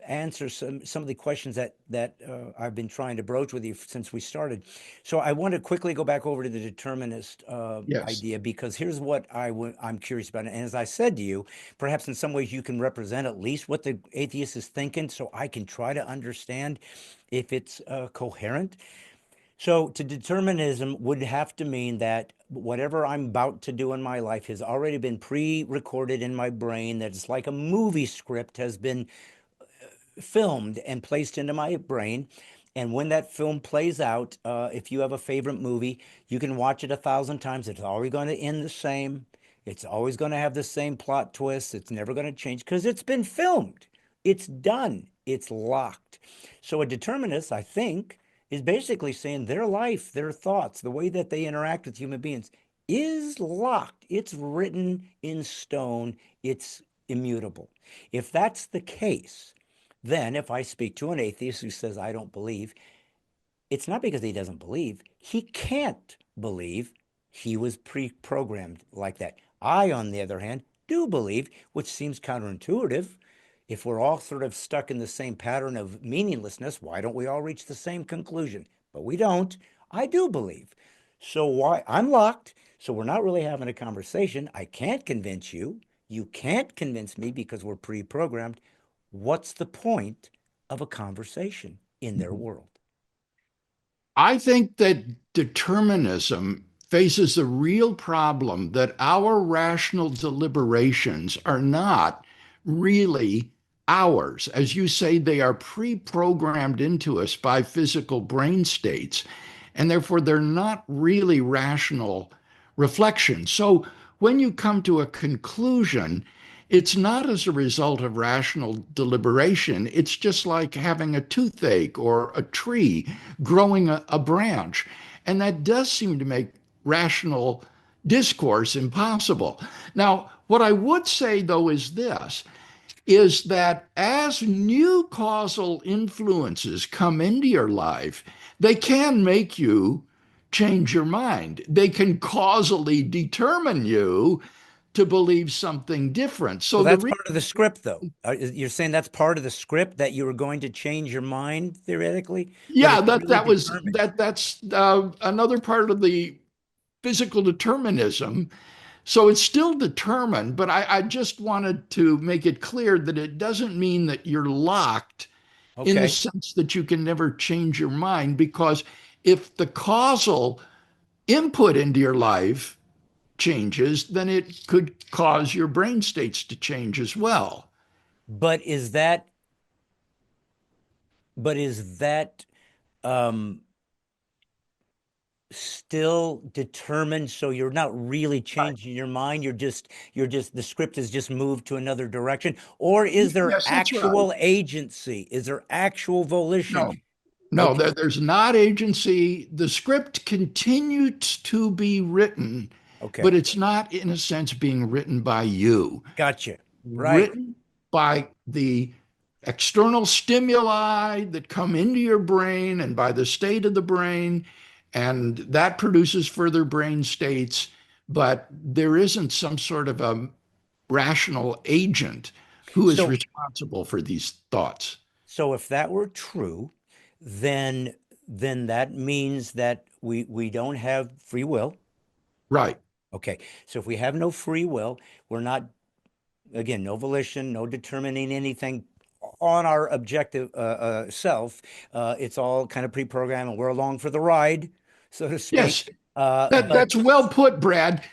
answer some of the questions that I've been trying to broach with you since we started. So I want to quickly go back over to the determinist Yes. idea because here's what I'm curious about. And as I said to you, perhaps in some ways you can represent at least what the atheist is thinking, so I can try to understand if it's coherent. So, to determinism would have to mean that whatever I'm about to do in my life has already been pre-recorded in my brain, that it's like a movie script has been filmed and placed into my brain. And when that film plays out, if you have a favorite movie, you can watch it 1,000 times. It's always going to end the same. It's always going to have the same plot twist. It's never going to change because it's been filmed. It's done. It's locked. So a determinist, I think, is basically saying their life, their thoughts, the way that they interact with human beings is locked. It's written in stone. It's immutable. If that's the case, then, if I speak to an atheist who says, I don't believe, it's not because he doesn't believe. He can't believe. He was pre programmed like that. I, on the other hand, do believe, which seems counterintuitive. If we're all sort of stuck in the same pattern of meaninglessness, why don't we all reach the same conclusion? But we don't. I do believe. So why I'm locked. So we're not really having a conversation. I can't convince you. You can't convince me because we're pre programmed. What's the point of a conversation in their world? I think that determinism faces a real problem that our rational deliberations are not really ours. As you say, they are pre programmed into us by physical brain states, and therefore they're not really rational reflections. So when you come to a conclusion, it's not as a result of rational deliberation. It's just like having a toothache or a tree growing a branch. And that does seem to make rational discourse impossible. Now, what I would say, though, is that as new causal influences come into your life, they can make you change your mind. They can causally determine you to believe something different. So So the that's reason, part of the script, though. You're saying that's part of the script that you were going to change your mind theoretically, but yeah, it's that really that was determined. that's another part of the physical determinism. So it's still determined, but I just wanted to make it clear that it doesn't mean that you're locked in the Okay. sense that you can never change your mind, because if the causal input into your life changes, then it could cause your brain states to change as well. But is that um still determined, so you're not really changing your mind, you're just the script has just moved to another direction, or is there Yes, that's right. actual agency, is there actual volition? No, no, Okay. there's not agency. The script continues to be written, but Okay. it's not, in a sense, being written by you. Gotcha. Right. Written by the external stimuli that come into your brain and by the state of the brain, and that produces further brain states. But there isn't some sort of a rational agent who is so responsible for these thoughts. so if that were true, then that means that we don't have free will. Right. Okay. So if we have no free will, we're not, again, no volition, no determining anything on our objective self. It's all kind of pre-programmed, and we're along for the ride, so to speak. Yes, But that's well put, Brad.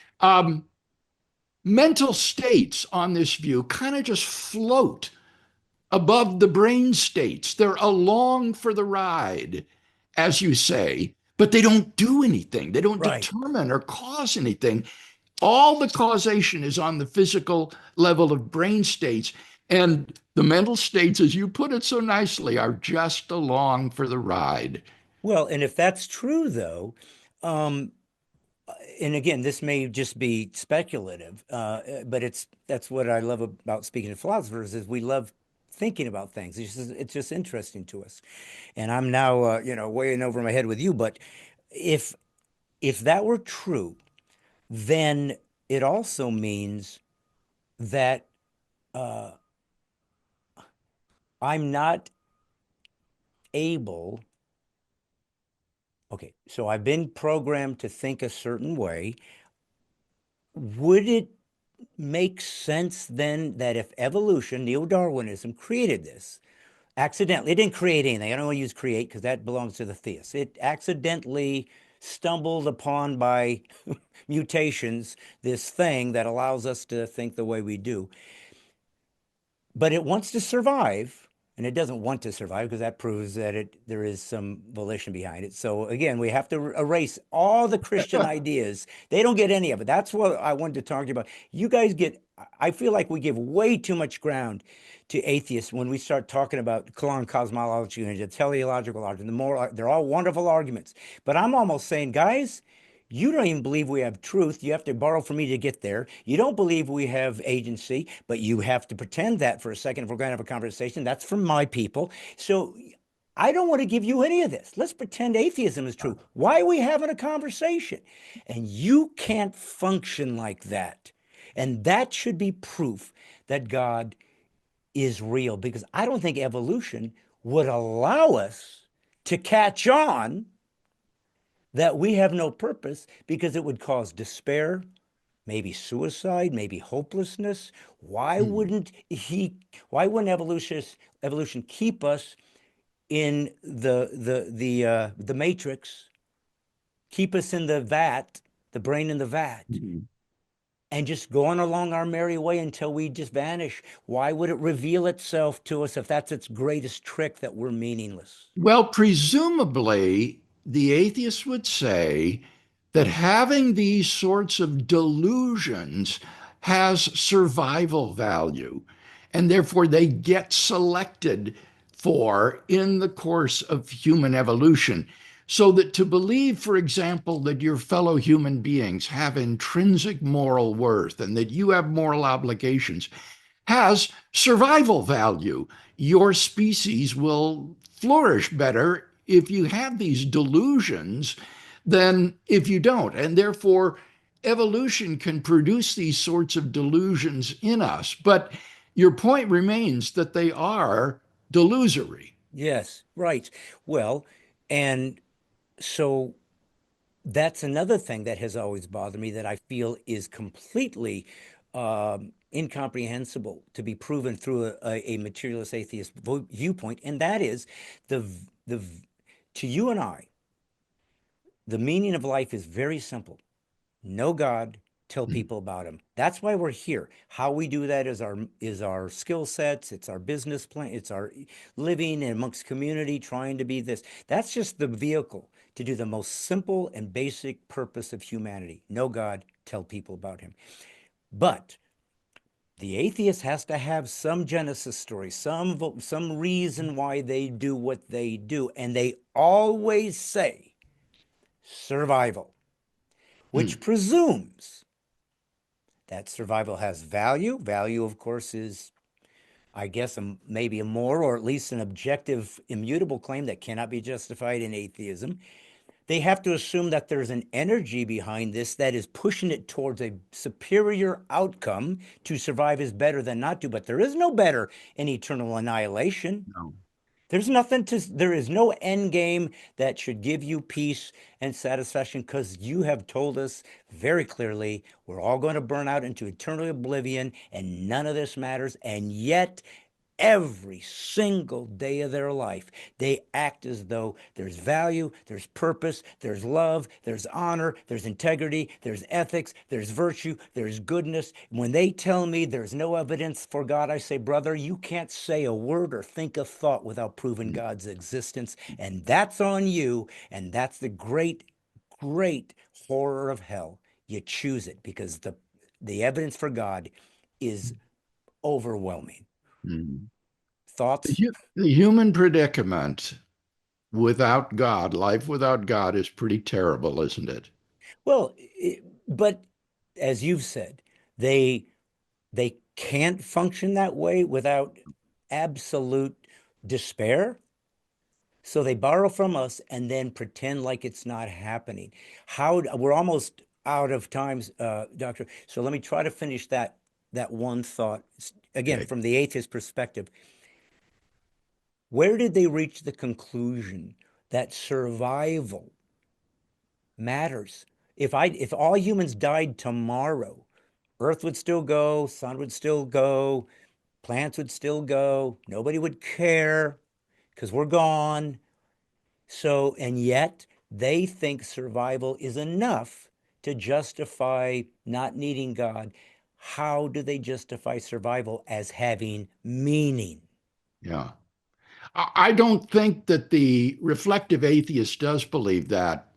Mental states on this view kind of just float above the brain states. They're along for the ride, as you say, but they don't do anything. They don't right. determine or cause anything. All the causation is on the physical level of brain states. And the mental states, as you put it so nicely, are just along for the ride. Well, and if that's true, though, um, and again, this may just be speculative, but that's what I love about speaking to philosophers is we love thinking about things. It's just interesting to us. And I'm now, way in over my head with you. But if if that were true, then it also means that uh, I'm not able. Okay, so I've been programmed to think a certain way. Would it make sense then that if evolution, neo-Darwinism, created this accidentally, it didn't create anything. I don't want to use create because that belongs to the theists. It accidentally stumbled upon by mutations this thing that allows us to think the way we do, but it wants to survive, and it doesn't want to survive because that proves that there is some volition behind it. So again, we have to erase all the Christian ideas. They don't get any of it. That's what I wanted to talk to you about. You guys get, I feel like we give way too much ground to atheists when we start talking about Kalam cosmology and the teleological argument. They're all wonderful arguments, but I'm almost saying, guys, you don't even believe we have truth. You have to borrow from me to get there. You don't believe we have agency, but you have to pretend that for a second if we're going to have a conversation. That's from my people. So I don't want to give you any of this. Let's pretend atheism is true. Why are we having a conversation? And you can't function like that. And that should be proof that God is real because I don't think evolution would allow us to catch on that we have no purpose because it would cause despair, maybe suicide, maybe hopelessness. Why Hmm. wouldn't why wouldn't evolution keep us in the matrix, keep us in the vat, the brain in the vat, Hmm. and just going along our merry way until we just vanish? Why would it reveal itself to us if that's its greatest trick that we're meaningless? Well, presumably, the atheist would say that having these sorts of delusions has survival value, and therefore they get selected for in the course of human evolution. So that to believe, for example, that your fellow human beings have intrinsic moral worth and that you have moral obligations has survival value. Your species will flourish better if you have these delusions than if you don't. And therefore, evolution can produce these sorts of delusions in us. But your point remains that they are delusory. Yes, right. Well, and so that's another thing that has always bothered me that I feel is completely incomprehensible to be proven through a materialist atheist viewpoint, and that is the to you and I, the meaning of life is very simple. Know God, tell people about him. That's why we're here. How we do that is our skill sets, it's our business plan, it's our living amongst community, trying to be this. That's just the vehicle to do the most simple and basic purpose of humanity. Know God, tell people about him. But the atheist has to have some genesis story, some reason why they do what they do, and they always say survival, which Hmm. presumes that survival has value. Value, of course, is, I guess, maybe a moral or at least an objective, immutable claim that cannot be justified in atheism. They have to assume that there's an energy behind this that is pushing it towards a superior outcome. To survive is better than not to, but there is no better in eternal annihilation. No. There is no end game that should give you peace and satisfaction because you have told us very clearly we're all going to burn out into eternal oblivion and none of this matters. And yet, every single day of their life, they act as though there's value, there's purpose, there's love, there's honor, there's integrity, there's ethics, there's virtue, there's goodness. When they tell me there's no evidence for God, I say, brother, you can't say a word or think a thought without proving God's existence. And that's on you. And that's the great, great horror of hell. You choose it because the evidence for God is overwhelming. Hmm. Thoughts? The human predicament without God, life without God, is pretty terrible, isn't it? Well, but as you've said, they they can't function that way without absolute despair. So they borrow from us and then pretend like it's not happening. We're almost out of time, Doctor. So let me try to finish that one thought again Okay. from the atheist perspective. Where did they reach the conclusion that survival matters? If all humans died tomorrow, Earth would still go, sun would still go, plants would still go, nobody would care because we're gone. So, and yet they think survival is enough to justify not needing God. How do they justify survival as having meaning? Yeah. I don't think that the reflective atheist does believe that,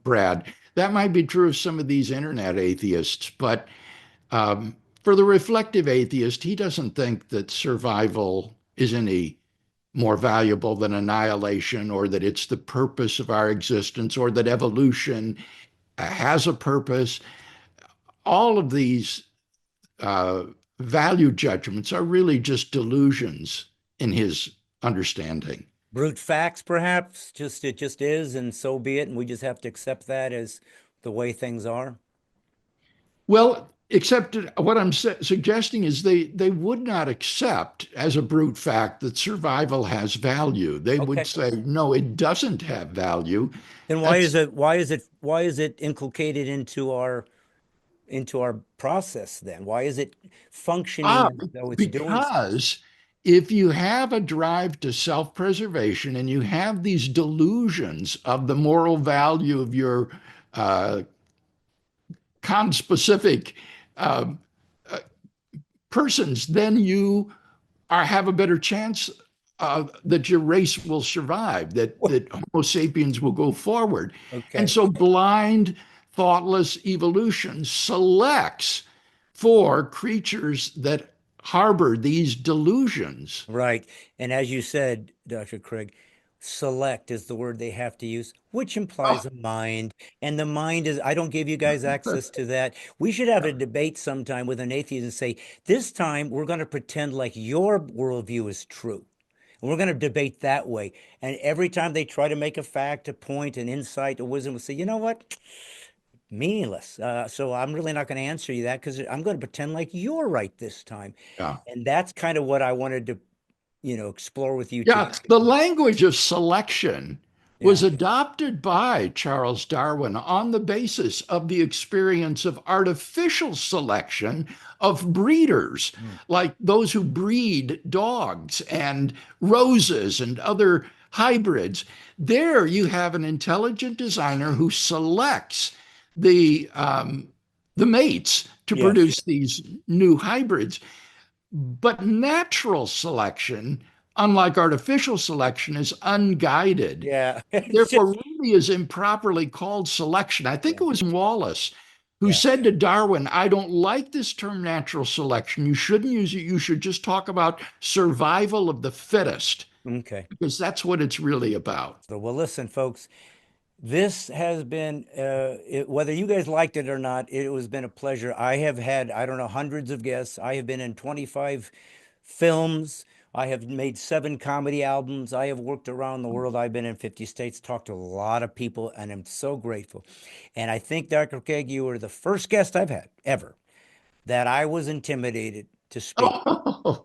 Brad. That might be true of some of these internet atheists, but for the reflective atheist, he doesn't think that survival is any more valuable than annihilation, or that it's the purpose of our existence, or that evolution has a purpose. All of these uh, value judgments are really just delusions in his understanding. Brute facts, perhaps, just it just is, and so be it, and we just have to accept that as the way things are. Well, except what I'm suggesting is they would not accept as a brute fact that survival has value. They would Okay. say, no, it doesn't have value. Then That's why is it inculcated into our process then? Why is it ah, functioning as though it's doing something? because if you have a drive to self-preservation and you have these delusions of the moral value of your uh, conspecific uh, uh, persons, then you have a better chance that your race will survive, that Homo sapiens will go forward. And Okay. so blind, thoughtless evolution selects for creatures that harbor these delusions. Right. And as you said, Dr. Craig, select is the word they have to use, which Oh, implies a mind. And the mind is, I don't give you guys access to that. We should have a debate sometime with an atheist and say, this time we're going to pretend like your worldview is true. And we're going to debate that way. And every time they try to make a fact, a point, an insight, a wisdom, we'll say, you know what? Meaningless. So I'm really not going to answer you that because I'm going to pretend like you're right this time. yeah. And that's kind of what I wanted to explore with you Yeah, today. the language of selection was Yeah. adopted by Charles Darwin on the basis of the experience of artificial selection of breeders, Mm. like those who breed dogs and roses and other hybrids. There you have an intelligent designer who selects the um, the mates to Yes. produce these new hybrids. But natural selection, unlike artificial selection, is unguided. Yeah. It's just, Therefore, really is improperly called selection. I think yeah. it was Wallace who Yeah. said to Darwin, I don't like this term natural selection. You shouldn't use it. You should just talk about survival of the fittest, Okay. because that's what it's really about. So, well, listen, folks, this has been, whether you guys liked it or not, it has been a pleasure. I have had, I don't know, hundreds of guests. I have been in 25 films. I have made 7 comedy albums. I have worked around the world. I've been in 50 states, talked to a lot of people, and I'm so grateful. And I think, Dr. Keg, you were the first guest I've had ever that I was intimidated to speak. Oh,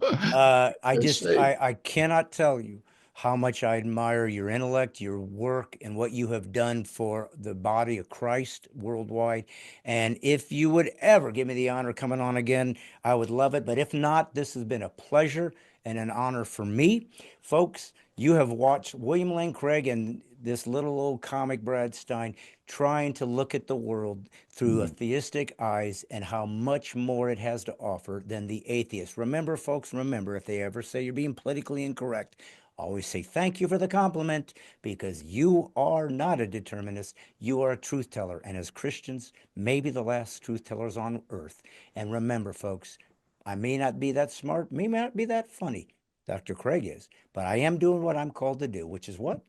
I see. I cannot tell you how much I admire your intellect, your work, and what you have done for the body of Christ worldwide. And if you would ever give me the honor of coming on again, I would love it. But if not, this has been a pleasure and an honor for me. Folks, you have watched William Lane Craig and this little old comic Brad Stine trying to look at the world through a theistic eyes and how much more it has to offer than the atheist. Remember, folks, remember, if they ever say you're being politically incorrect, always say thank you for the compliment because you are not a determinist. You are a truth teller. And as Christians, maybe the last truth tellers on earth. And remember, folks, I may not be that smart, may not be that funny. Dr. Craig is, but I am doing what I'm called to do, which is what?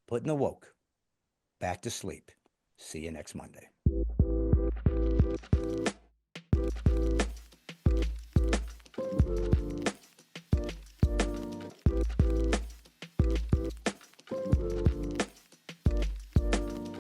Putting the woke back to sleep. See you next Monday.